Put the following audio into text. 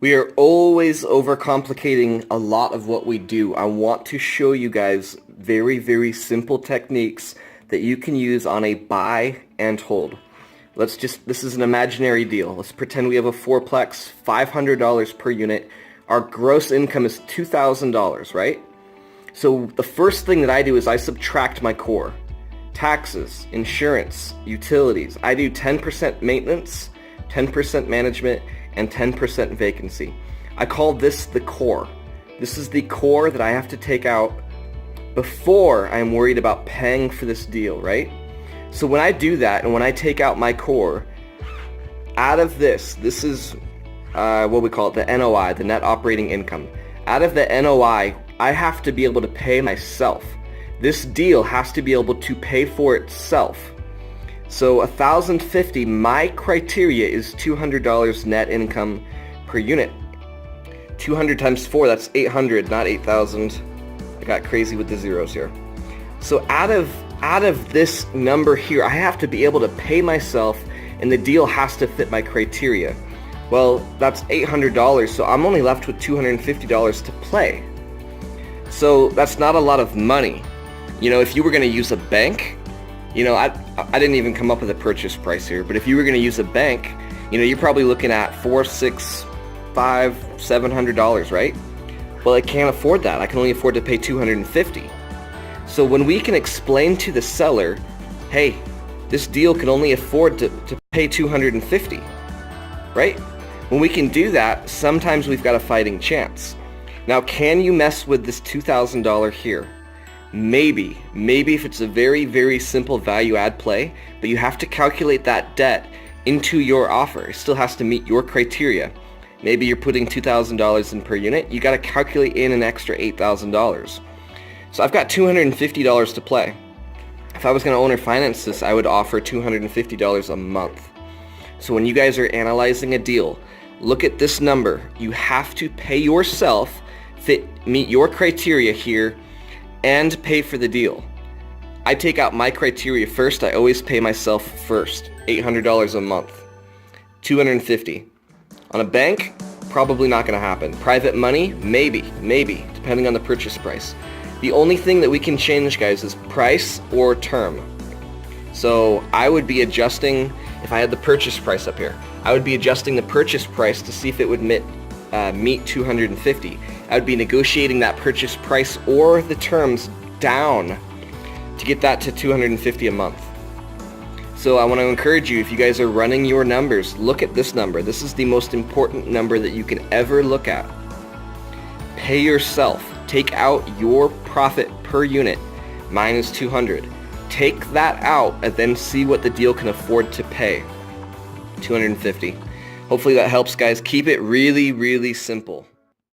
We are always overcomplicating a lot of what we do. I want to show you guys very, very simple techniques that you can use on a buy and hold. This is an imaginary deal. Let's pretend we have a fourplex, $500 per unit. Our gross income is $2,000, right? So the first thing that I do is I subtract my core. Taxes, insurance, utilities. I do 10% maintenance, 10% management, and 10% vacancy. I call this the core. This is the core that I have to take out before I'm worried about paying for this deal, right? So when I do that and when I take out my core, out of this is what we call it, the NOI, the net operating income. Out of the NOI, I have to be able to pay myself. This deal has to be able to pay for itself. So $1,050, my criteria is $200 net income per unit. 200 times 4, that's 800, not 8,000. I got crazy with the zeros here. So out of this number here, I have to be able to pay myself, and the deal has to fit my criteria. Well, that's $800, so I'm only left with $250 to play. So that's not a lot of money. You know, if you were going to use a bank, you know, I didn't even come up with a purchase price here, but if you were going to use a bank, you know, you're probably looking at $400, $600, $500, $700, right? Well, I can't afford that. I can only afford to pay $250. So when we can explain to the seller, hey, this deal can only afford to pay $250, right? When we can do that, sometimes we've got a fighting chance. Now, can you mess with this $2,000 here? Maybe if it's a very, very simple value add play, but you have to calculate that debt into your offer. It still has to meet your criteria. Maybe you're putting $2,000 in per unit. You got to calculate in an extra $8,000. So I've got $250 to play. If I was going to owner finance this, I would offer $250 a month. So when you guys are analyzing a deal, look at this number. You have to pay yourself, meet your criteria here, and pay for the deal. I take out my criteria first. I always pay myself first. $800 a month. $250. On a bank, probably not going to happen. Private money, maybe, depending on the purchase price. The only thing that we can change, guys, is price or term. So I would be adjusting, if I had the purchase price up here, I would be adjusting the purchase price to see if it would meet $250. I would be negotiating that purchase price or the terms down to get that to $250 a month. So I want to encourage you, if you guys are running your numbers, look at this number. This is the most important number that you can ever look at. Pay yourself. Take out your profit per unit minus 200. Take that out and then see what the deal can afford to pay. $250. Hopefully that helps, guys. Keep it really, really simple.